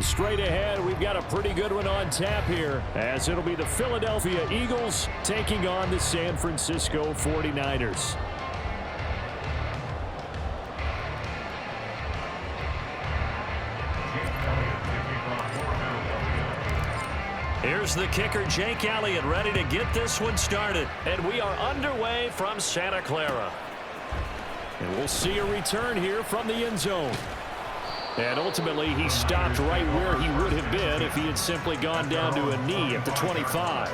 Straight ahead, we've got a pretty good one on tap here, as it'll be the Philadelphia Eagles taking on the San Francisco 49ers. Here's the kicker, Jake Elliott, ready to get this one started. And we are underway from Santa Clara. And we'll see a return here from the end zone. And ultimately, he stopped right where he would have been if he had simply gone down to a knee at the 25.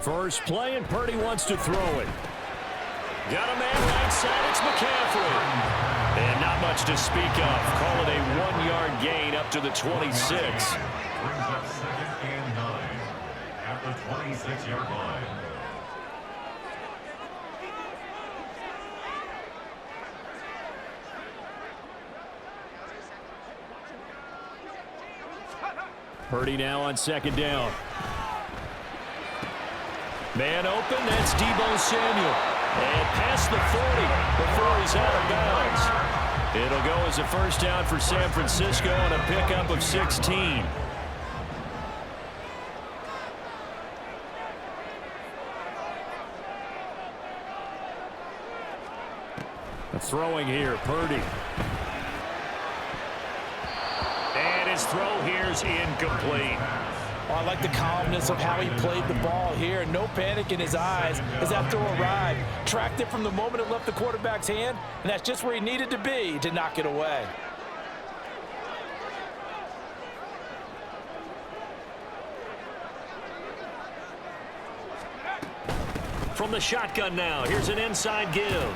First play, and Purdy wants to throw it. Got a man right side, it's McCaffrey. And not much to speak of. Call it a 1-yard gain up to the 26. Brings up 2nd and 9 at the 26-yard line. Purdy now on 2nd down. Man open, that's Deebo Samuel. And past the 40 before he's out of bounds. It'll go as a first down for San Francisco and a pickup of 16. Throwing here, Purdy. And his throw here's incomplete. Oh, I like the calmness of how he played the ball here. No panic in his eyes as that throw arrived. Tracked it from the moment it left the quarterback's hand, and that's just where he needed to be to knock it away. From the shotgun now, here's an inside give.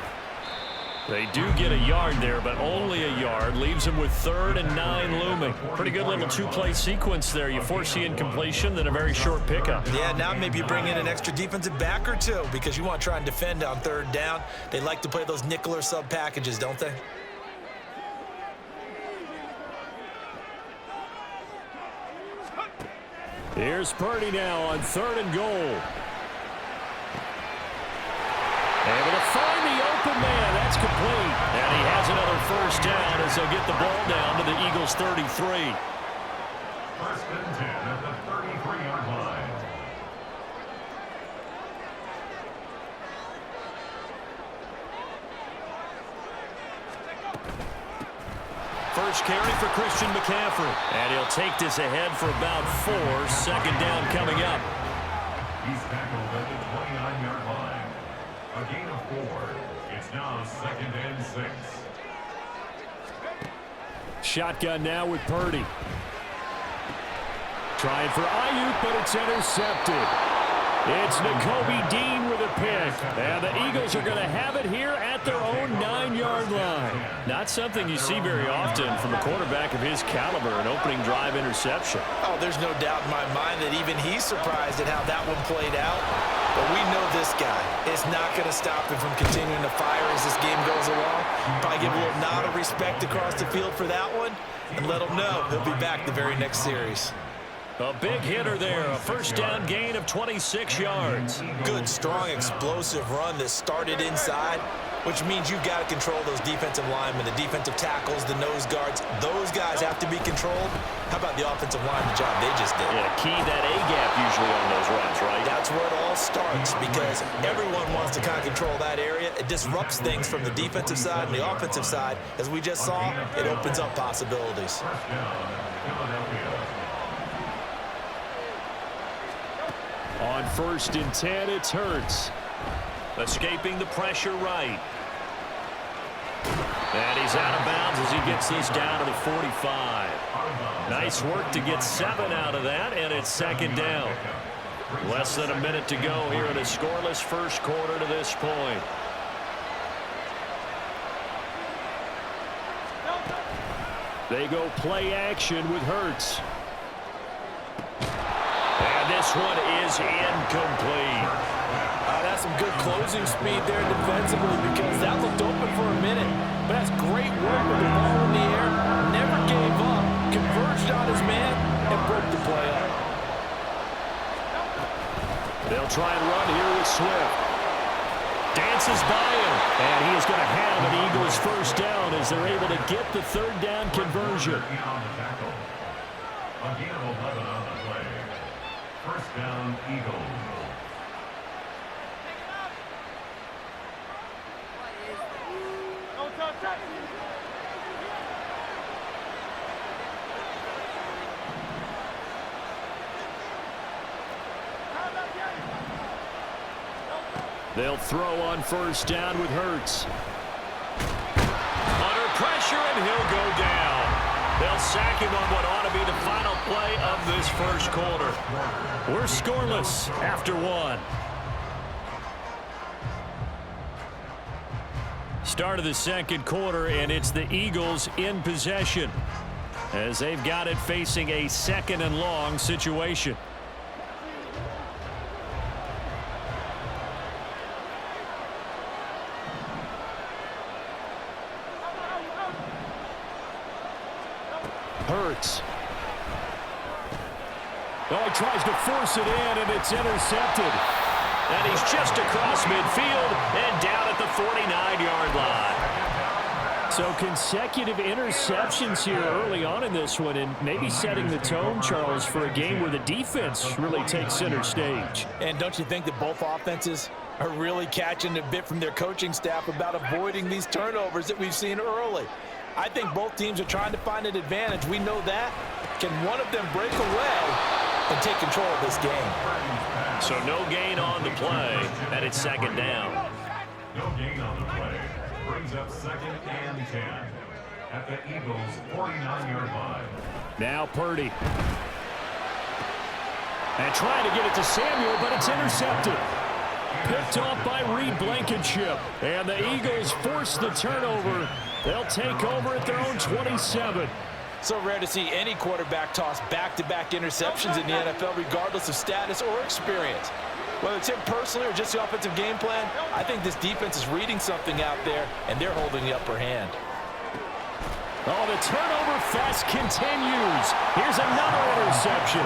They do get a yard there, but only a yard. Leaves them with 3rd and 9 looming. Pretty good little 2-play sequence there. You force the incompletion, then a very short pickup. Yeah, now maybe you bring in an extra defensive back or two because you want to try and defend on 3rd down. They like to play those nickel or sub packages, don't they? Here's Purdy now on 3rd and goal. Able to find the open man. That's complete. And he has another first down as they'll get the ball down to the Eagles' 33. 1st and 10 at the 33-yard line. First carry for Christian McCaffrey. And he'll take this ahead for about 4. 2nd down coming up. He's tackled at the 29-yard line. A gain of 4. It's now 2nd and 6. Shotgun now with Purdy. Trying for Ayuk, but it's intercepted. It's Nakobe Dean with a pick. And the Eagles are going to have it here at their own 9-yard line. Not something you see very often from a quarterback of his caliber, an opening drive interception. Oh, there's no doubt in my mind that even he's surprised at how that one played out. But we know this guy is not going to stop him from continuing to fire as this game goes along. Probably give a little nod of respect across the field for that one and let him know he'll be back the very next series. A big hitter there, a first down gain of 26 yards. Good, strong, explosive run that started inside, which means you've got to control those defensive linemen, the defensive tackles, the nose guards. Those guys have to be controlled. How about the offensive line, the job they just did? Yeah, key that A-gap usually on those runs, right? That's where it all starts because everyone wants to kind of control that area. It disrupts things from the defensive side and the offensive side. As we just saw, it opens up possibilities. First down, Philadelphia. On 1st and 10, it's Hurts. Escaping the pressure right. And he's out of bounds as he gets this down to the 45. Nice work to get 7 out of that, and it's 2nd down. Less than a minute to go here in a scoreless first quarter to this point. They go play action with Hurts. And this one is incomplete. That's some good closing speed there defensively because that looked try and run here with Swift. Dances by him, and he is going to have an Eagles first down as they're able to get the third down conversion. A gain of 11 on the play. First down, Eagles. They'll throw on first down with Hurts. Under pressure, and he'll go down. They'll sack him on what ought to be the final play of this first quarter. We're scoreless after one. Start of the second quarter, and it's the Eagles in possession as they've got it facing a second and long situation. Hurts. Oh, he tries to force it in, and it's intercepted. And he's just across midfield and down at the 49-yard line. So consecutive interceptions here early on in this one, and maybe setting the tone, Charles, for a game where the defense really takes center stage. And don't you think that both offenses are really catching a bit from their coaching staff about avoiding these turnovers that we've seen early? I think both teams are trying to find an advantage. We know that. Can one of them break away and take control of this game? So no gain on the play, and it's second down. No gain on the play. Brings up second and 10 at the Eagles' 49-yard line. Now Purdy. And trying to get it to Samuel, but it's intercepted. Picked off by Reed Blankenship. And the Eagles force the turnover. They'll take over at their own 27. So rare to see any quarterback toss back-to-back interceptions in the NFL, regardless of status or experience. Whether it's him personally or just the offensive game plan, I think this defense is reading something out there, and they're holding the upper hand. Oh, the turnover fest continues. Here's another interception.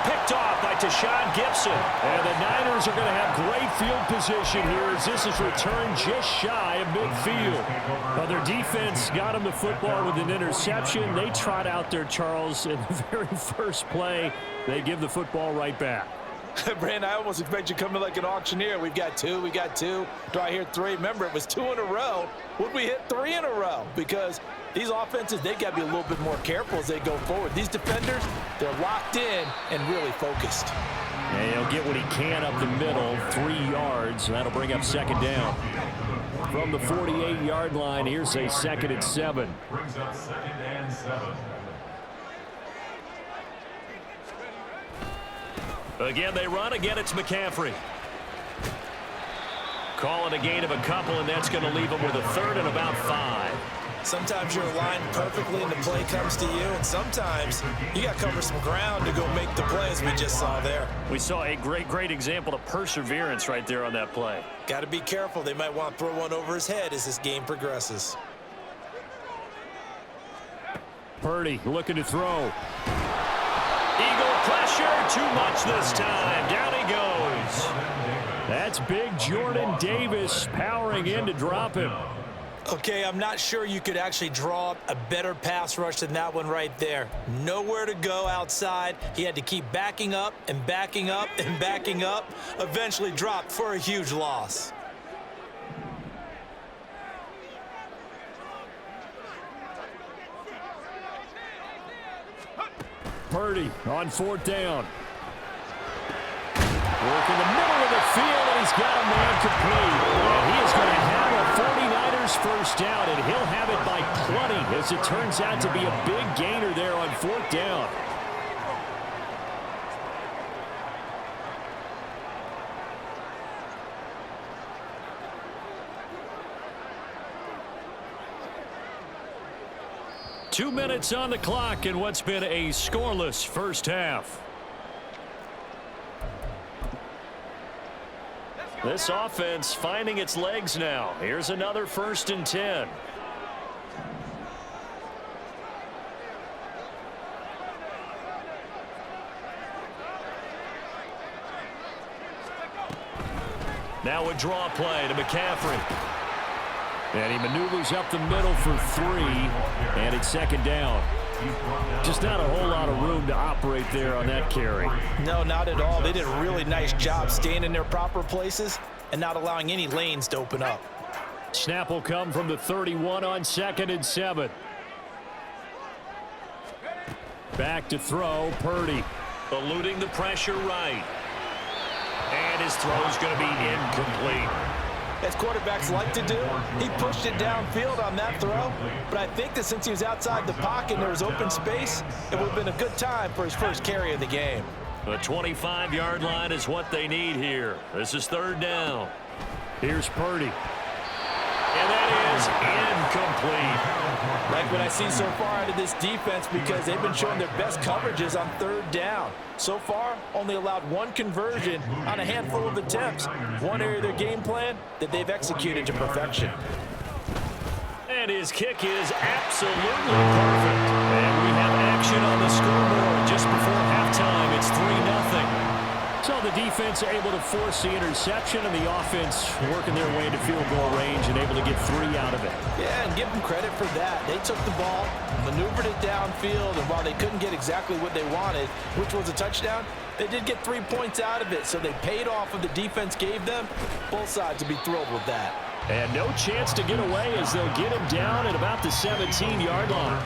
Picked off by Tashawn Gibson. And the Niners are going to have great field position here as this is returned just shy of midfield. Well, their defense got them the football with an interception. They trot out there, Charles, in the very first play. They give the football right back. Brandon, I almost expect you to come in like an auctioneer. We've got two. Do I hear three? Remember, it was 2 in a row. Would we hit 3 in a row? Because these offenses, they got to be a little bit more careful as they go forward. These defenders, they're locked in and really focused. And he'll get what he can up the middle, 3 yards. That'll bring up second down. From the 48-yard line, here's a second and 7. Brings up second and 7. Again, they run. Again, it's McCaffrey. Call it a gain of a couple, and that's going to leave them with a third and about 5. Sometimes you're aligned perfectly and the play comes to you, and sometimes you got to cover some ground to go make the play, as we just saw there. We saw a great example of perseverance right there on that play. Got to be careful. They might want to throw one over his head as this game progresses. Purdy looking to throw. Eagle pressure, too much this time. Down he goes. That's big Jordan Davis powering in to drop him. Okay, I'm not sure you could actually draw up a better pass rush than that one right there. Nowhere to go outside. He had to keep backing up and backing up and backing up. Eventually dropped for a huge loss. Purdy on fourth down. Work in the middle of the field, and he's got a man complete. And he is going to have a 49ers first down, and he'll have it by plenty, as it turns out to be a big gainer there on fourth down. Two minutes on the clock in what's been a scoreless first half. This offense finding its legs now. Here's another 1st and 10. Now a draw play to McCaffrey. And he maneuvers up the middle for 3, and it's second down. Just not a whole lot of room to operate there on that carry. No, not at all. They did a really nice job staying in their proper places and not allowing any lanes to open up. Snap will come from the 31 on 2nd and 7. Back to throw, Purdy. Eluding the pressure right. And his throw's going to be incomplete. As quarterbacks like to do, he pushed it downfield on that throw, but I think that since he was outside the pocket and there was open space, it would have been a good time for his first carry of the game. The 25-yard line is what they need here. This is 3rd down. Here's Purdy. And that is incomplete. Like what I see so far out of this defense, because they've been showing their best coverages on 3rd down. So far, only allowed 1 conversion on a handful of attempts. One area of their game plan that they've executed to perfection. And his kick is absolutely perfect. And we have action on the scoreboard just before halftime. It's 3-0. So the defense able to force the interception, and the offense working their way into field goal range and able to get 3 out of it. Yeah, and give them credit for that. They took the ball, maneuvered it downfield, and while they couldn't get exactly what they wanted, which was a touchdown, they did get 3 points out of it. So they paid off what the defense gave them. Both sides will be thrilled with that. And no chance to get away as they'll get him down at about the 17-yard line.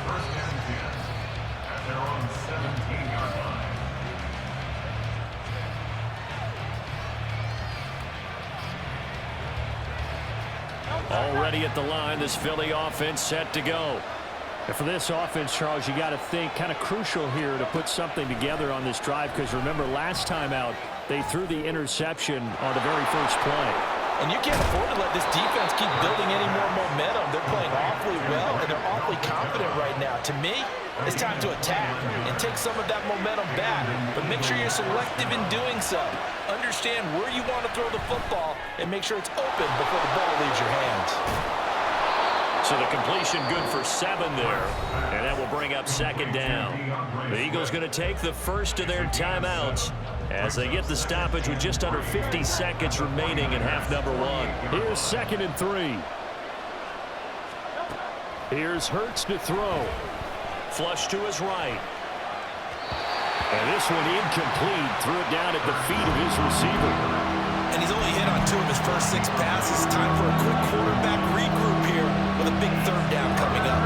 Already at the line, this Philly offense set to go. And for this offense, Charles, you got to think kind of crucial here to put something together on this drive, because remember last time out, they threw the interception on the very first play. And you can't afford to let this defense keep building any more momentum. They're playing awfully well, and they're awfully confident right now. To me, it's time to attack and take some of that momentum back. But make sure you're selective in doing so. Understand where you want to throw the football and make sure it's open before the ball leaves your hands. So the completion good for 7 there. And that will bring up 2nd down. The Eagles going to take the first of their timeouts as they get the stoppage with just under 50 seconds remaining in half number 1. Here's 2nd and 3. Here's Hurts to throw. Flush to his right. And this one incomplete. Threw it down at the feet of his receiver. And he's only hit on 2 of his first 6 passes. Time for a quick quarterback regroup here with a big 3rd down coming up.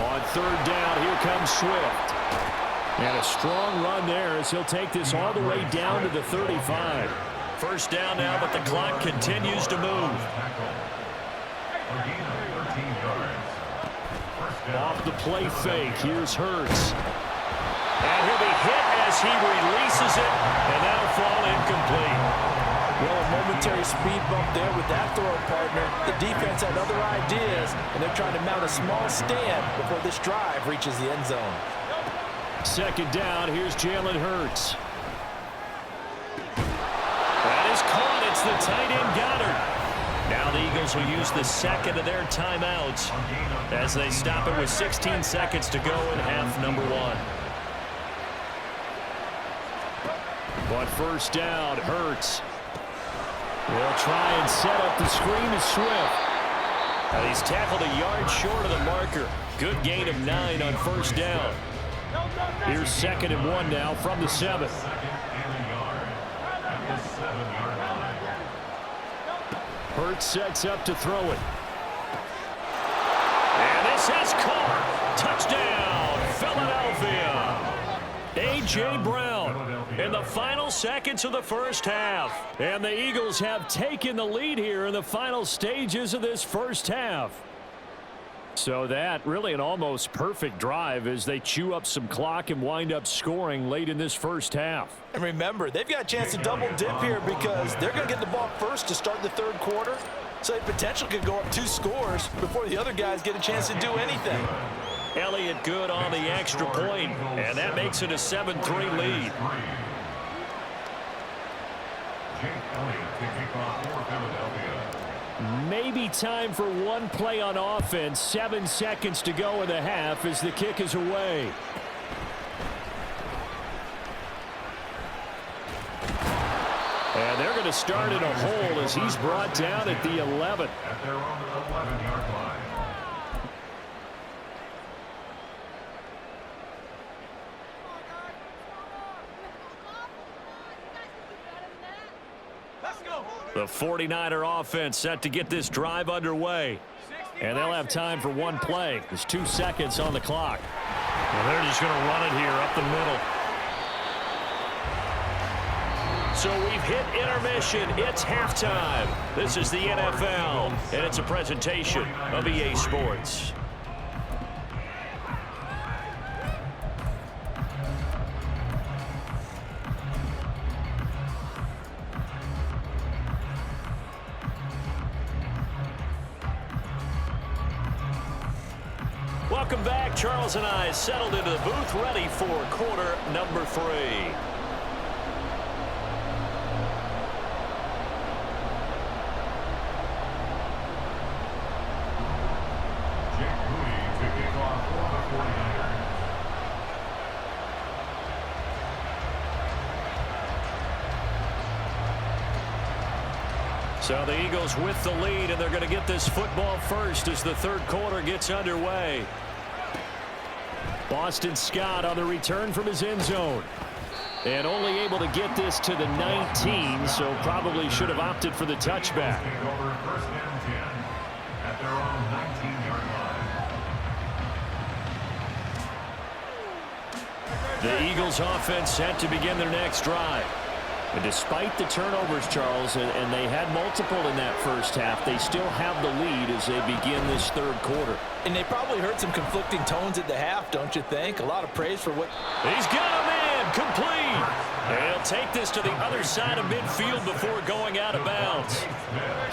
On 3rd down, here comes Swift. And a strong run there as he'll take this all the way down to the 35. First down now, but the clock continues to move. Off the play fake, here's Hurts. And he'll be hit as he releases it, and that'll fall incomplete. Well, a momentary speed bump there with that throw, partner. The defense had other ideas, and they're trying to mount a small stand before this drive reaches the end zone. 2nd down, here's Jalen Hurts. That is caught. It's the tight end Goddard. Now the Eagles will use the 2nd of their timeouts as they stop it with 16 seconds to go in half number 1. But first down, Hurts. They'll try and set up the screen to Swift. And he's tackled a yard short of the marker. Good gain of 9 on first down. Here's 2nd and 1 now from the 7. Hurts sets up to throw it. And this is caught. Touchdown, Philadelphia. A.J. Brown in the final seconds of the first half. And the Eagles have taken the lead here in the final stages of this first half. So that really an almost perfect drive as they chew up some clock and wind up scoring late in this first half. And remember, they've got a chance to double dip here because they're going to get the ball first to start the 3rd quarter. So they potentially could go up 2 scores before the other guys get a chance to do anything. Elliott good on the extra point, and that makes it a 7-3 lead. Jake Elliott to kick off for Philadelphia. Maybe time for one play on offense. 7 seconds to go in the half as the kick is away. And they're going to start in a hole as he's brought down at the 11. At their own 11-yard line. The 49er offense set to get this drive underway. And they'll have time for one play. There's 2 seconds on the clock. And they're just going to run it here up the middle. So we've hit intermission. It's halftime. This is the NFL, and it's a presentation of EA Sports. Welcome back. Charles and I settled into the booth, ready for quarter number 3. So the Eagles with the lead, and they're going to get this football first as the third quarter gets underway. Boston Scott on the return from his end zone. And only able to get this to the 19, so probably should have opted for the touchback. First and 10 at their own 19-yard line. The Eagles offense set to begin their next drive. And despite the turnovers, Charles, and they had multiple in that first half, they still have the lead as they begin this third quarter. And they probably heard some conflicting tones at the half, don't you think? A lot of praise for what... He's got a man, complete. And he'll take this to the other side of midfield before going out of bounds.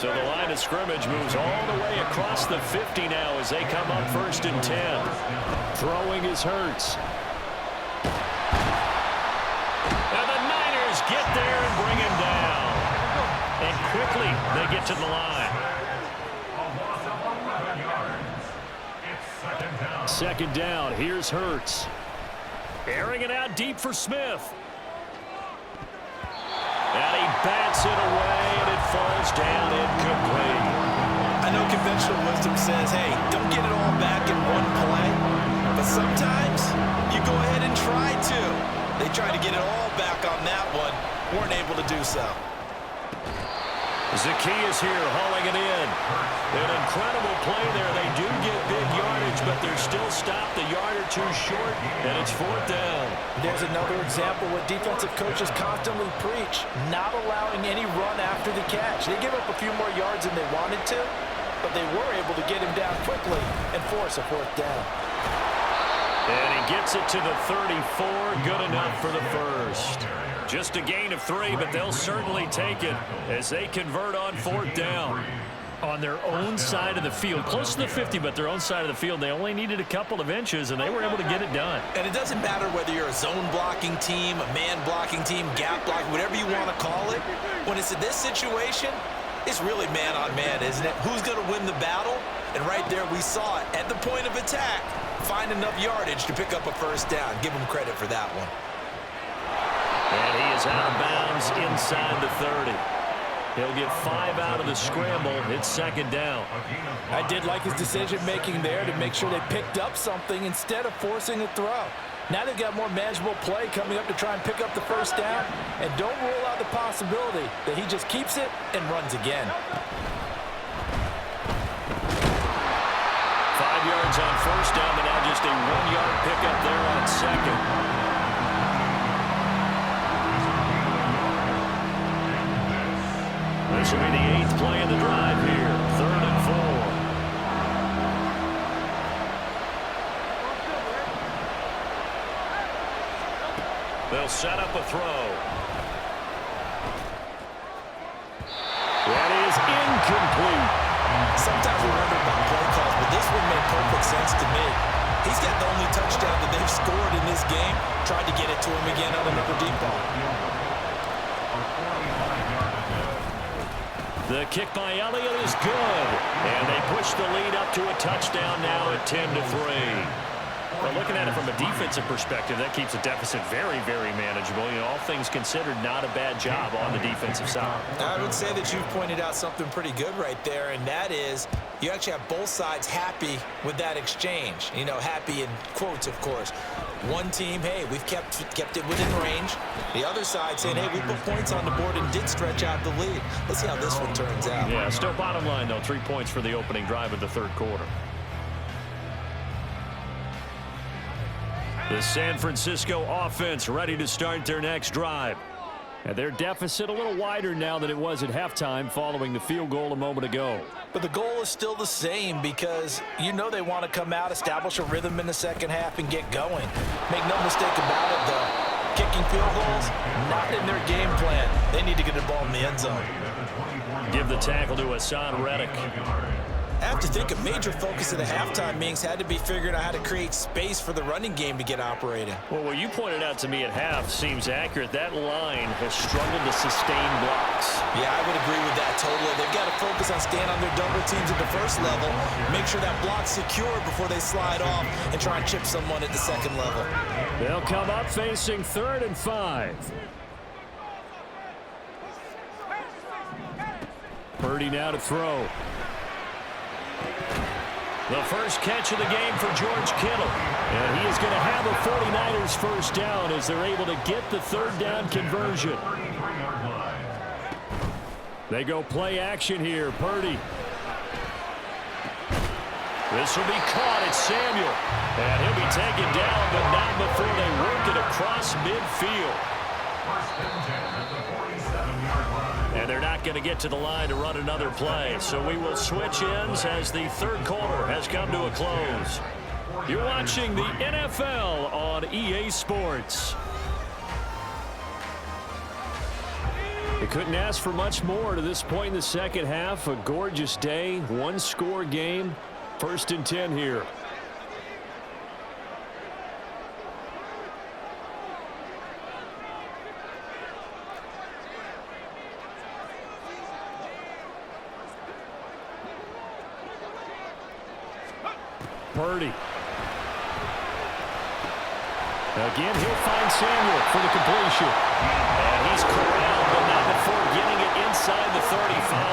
So the line of scrimmage moves all the way across the 50 now as they come up first and 10. Throwing is Hurts. Get there and bring him down. And quickly they get to the line. Second down. Here's Hurts. Airing it out deep for Smith. And he bats it away, and it falls down incomplete. I know conventional wisdom says, hey, don't get it all back in one play. But sometimes you go ahead and try to. They tried to get it all back on that one. Weren't able to do so. Zacchaeus here hauling it in. An incredible play there. They do get big yardage, but they're still stopped a yard or two short, and it's fourth down. There's another example what defensive coaches constantly preach, not allowing any run after the catch. They give up a few more yards than they wanted to, but they were able to get him down quickly and force a fourth down. And he gets it to the 34. Good enough for the first. Just a gain of 3, but they'll certainly take it as they convert on fourth down. On their own side of the field, close to the 50, but their own side of the field, they only needed a couple of inches, and they were able to get it done. And it doesn't matter whether you're a zone blocking team, a man blocking team, gap blocking, whatever you want to call it. When it's in this situation, it's really man on man, isn't it? Who's going to win the battle? And right there we saw it. At the point of attack, find enough yardage to pick up a first down. Give him credit for that one. And he is out of bounds inside the 30. He'll get 5 out of the scramble. It's second down. I did like his decision-making there to make sure they picked up something instead of forcing a throw. Now they've got more manageable play coming up to try and pick up the first down. And don't rule out the possibility that he just keeps it and runs again. 5 yards on first down, but now just a 1-yard pickup there on second. This will be the 8th play of the drive here. 3rd and 4. They'll set up a throw. That is incomplete. Sometimes we wonder about play calls, but this one made perfect sense to me. He's got the only touchdown that they've scored in this game. Tried to get it to him again on another deep ball. The kick by Elliott is good. And they push the lead up to a touchdown now at 10-3. Well, looking at it from a defensive perspective, that keeps the deficit very, very manageable. You know, all things considered, not a bad job on the defensive side. I would say that you've pointed out something pretty good right there, and that is you actually have both sides happy with that exchange. You know, happy in quotes, of course. One team, hey, we've kept it within range. The other side saying, hey, we put points on the board and did stretch out the lead. Let's see how this one turns out. Yeah, still bottom line, though, 3 points for the opening drive of the third quarter. The San Francisco offense ready to start their next drive. And their deficit a little wider now than it was at halftime following the field goal a moment ago. But the goal is still the same because you know they want to come out, establish a rhythm in the second half, and get going. Make no mistake about it, though. Kicking field goals, not in their game plan. They need to get the ball in the end zone. Give the tackle to Hassan Reddick. I have to think a major focus of the halftime meetings had to be figuring out how to create space for the running game to get operating. Well, what you pointed out to me at half seems accurate. That line has struggled to sustain blocks. Yeah, I would agree with that totally. They've got to focus on staying on their double teams at the first level, make sure that block's secure before they slide off and try and chip someone at the second level. They'll come up facing 3rd and 5. Purdy now to throw. The first catch of the game for George Kittle. And he is going to have a 49ers first down as they're able to get the third down conversion. They go play action here. Purdy. This will be caught. It's Samuel. And he'll be taken down, but not before they work it across midfield. And they're not going to get to the line to run another play. So we will switch ends as the third quarter has come to a close. You're watching the NFL on EA Sports. They couldn't ask for much more to this point in the second half. A gorgeous day, one-score game. 1st and 10 here. Purdy. Again, he'll find Samuel for the completion. And he's corralled, but not before getting it inside the 35.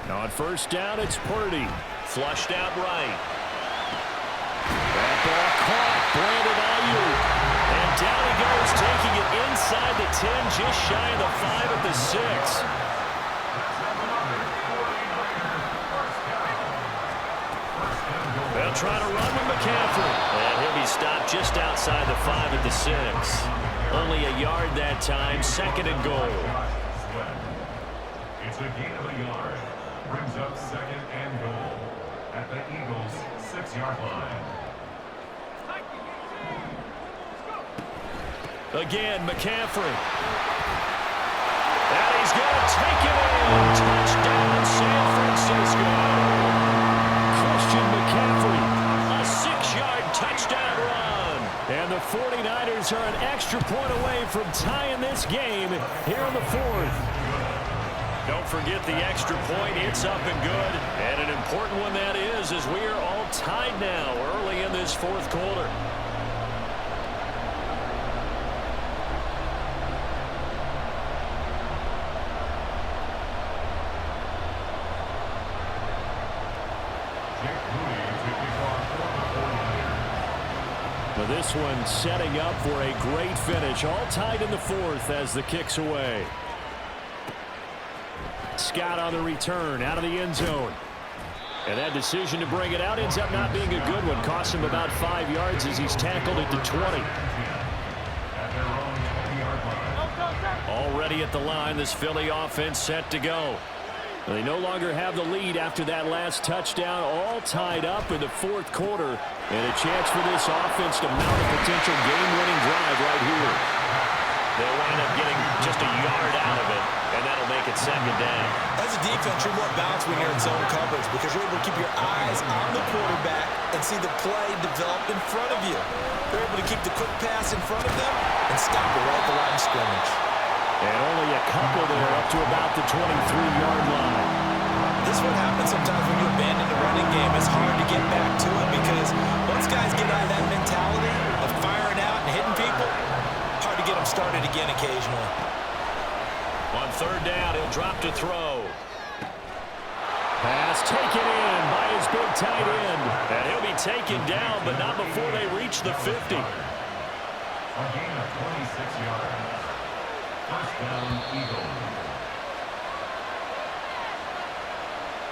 On first down, it's Purdy. Flushed out right. That ball caught. Brandon Ayuk. And down he goes, taking it inside the 10, just shy of the 5 at the 6. They'll try to run with McCaffrey. And he'll be stopped just outside the 5 at the 6. Only a yard that time, 2nd and goal. It's a gain of a yard. Brings up 2nd and goal at the Eagles' 6-yard line. Again, McCaffrey. And he's going to take it in. Touchdown, San Francisco. Christian McCaffrey, a 6-yard touchdown run. And the 49ers are an extra point away from tying this game here in the 4th. Don't forget the extra point. It's up and good. And an important one that is, as we are all tied now early in this 4th quarter. Well, this one setting up for a great finish. All tied in the 4th as the kick's away. Scott on the return, out of the end zone. And that decision to bring it out ends up not being a good one. Costs him about 5 yards as he's tackled at the 20. Already at the line, this Philly offense set to go. They no longer have the lead after that last touchdown, all tied up in the 4th quarter. And a chance for this offense to mount a potential game-winning drive right here. They'll wind up getting just a yard out of it, and that'll make it second down. As a defense, you're more balanced when you're in zone coverage because you're able to keep your eyes on the quarterback and see the play develop in front of you. They're able to keep the quick pass in front of them and stop it right at the line of scrimmage. And only a couple there up to about the 23-yard line. This is what happens sometimes when you abandon the running game. It's hard to get back to it because once guys get out of that mentality of firing out and hitting people, hard to get them started again occasionally. On third down, he'll drop to throw. Pass taken in by his big tight end. And he'll be taken down, but not before they reach the 50. A gain of 26 yards. First down, Eagles.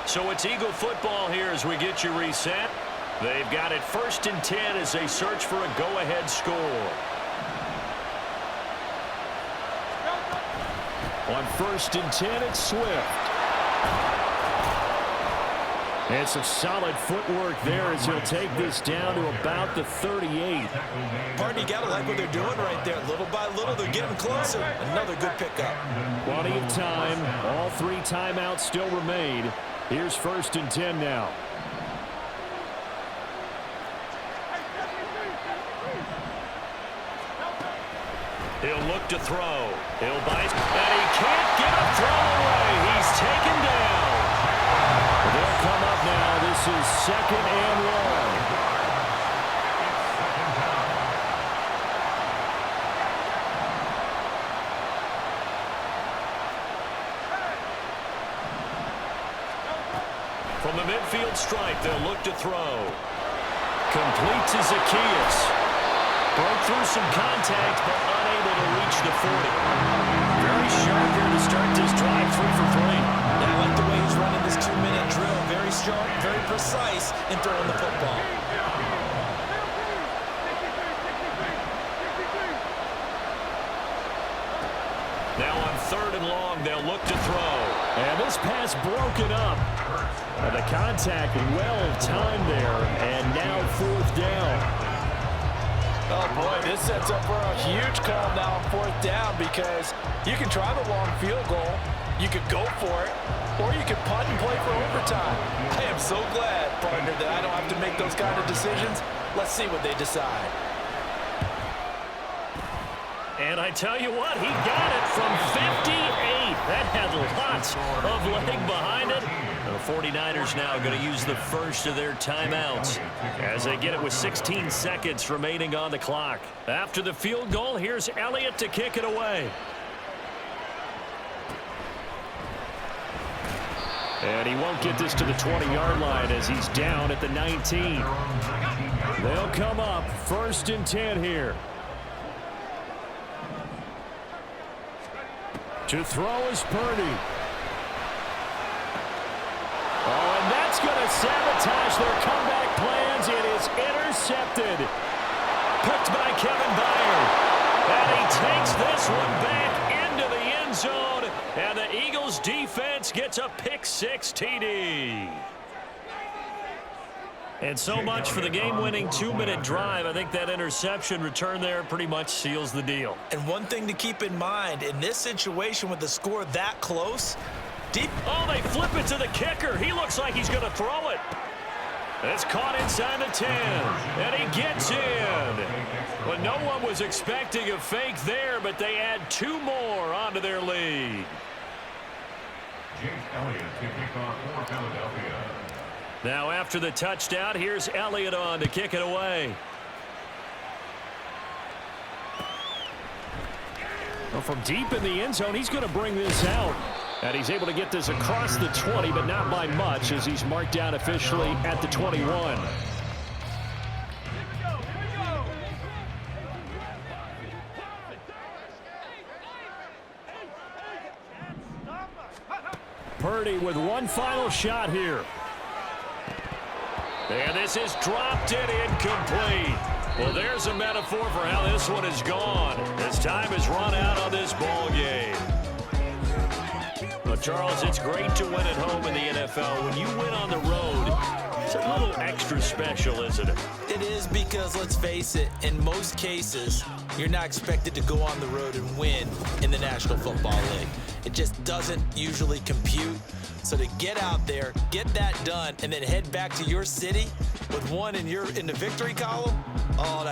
So it's Eagle football here as we get you reset. They've got it 1st and 10 as they search for a go-ahead score. On 1st and 10, it's Swift. And some solid footwork there as he'll take this down to about the 38. Pardon, you got to like what they're doing right there. Little by little, they're getting closer. Another good pickup. Plenty of time. All 3 timeouts still remain. Here's 1st and 10 now. He'll look to throw. He'll bite, and he can't get a throw away. He's taken down. They'll come up now. This is 2nd and 1. From the midfield stripe, they'll look to throw. Complete to Zacchaeus. Broke through some contact, but unable to reach the 40. Very sharp here to start this drive, 3 for 3. Yeah, I like the way he's running this 2-minute drill. Very sharp, very precise in throwing the football. Now on 3rd and long, they'll look to throw. And this pass broken up. And the contact well timed there, and now 4th down. Oh, boy, this sets up for a huge call now on 4th down because you can try the long field goal, you could go for it, or you could punt and play for overtime. I am so glad, partner, that I don't have to make those kind of decisions. Let's see what they decide. And I tell you what, he got it from 58. That had lots of leg behind it. The 49ers now going to use the first of their timeouts as they get it with 16 seconds remaining on the clock. After the field goal, here's Elliott to kick it away. And he won't get this to the 20-yard line as he's down at the 19. They'll come up 1st and 10 here. To throw is Purdy. Oh, and that's going to sabotage their comeback plans. It is intercepted. Picked by Kevin Byard. And he takes this one back into the end zone. And the Eagles defense gets a pick-6 TD. And so much for the game-winning 2-minute drive. I think that interception return there pretty much seals the deal. And one thing to keep in mind, in this situation with the score that close, oh, they flip it to the kicker. He looks like he's going to throw it. It's caught inside the 10, and he gets in. Well, no one was expecting a fake there, but they add 2 more onto their lead. Jake Elliott to kick off for Philadelphia. Now after the touchdown, here's Elliott on to kick it away. Well, from deep in the end zone, he's going to bring this out. And he's able to get this across the 20, but not by much as he's marked down officially at the 21. Purdy with one final shot here. And this is dropped and incomplete. Well, there's a metaphor for how this one is gone. As time has run out on this ball game. Well, Charles, it's great to win at home in the NFL. When you win on the road, It's a little extra special, isn't it? It is because, let's face it, in most cases, you're not expected to go on the road and win in the National Football League. It just doesn't usually compute. So to get out there, get that done, and then head back to your city with one in the victory column, oh,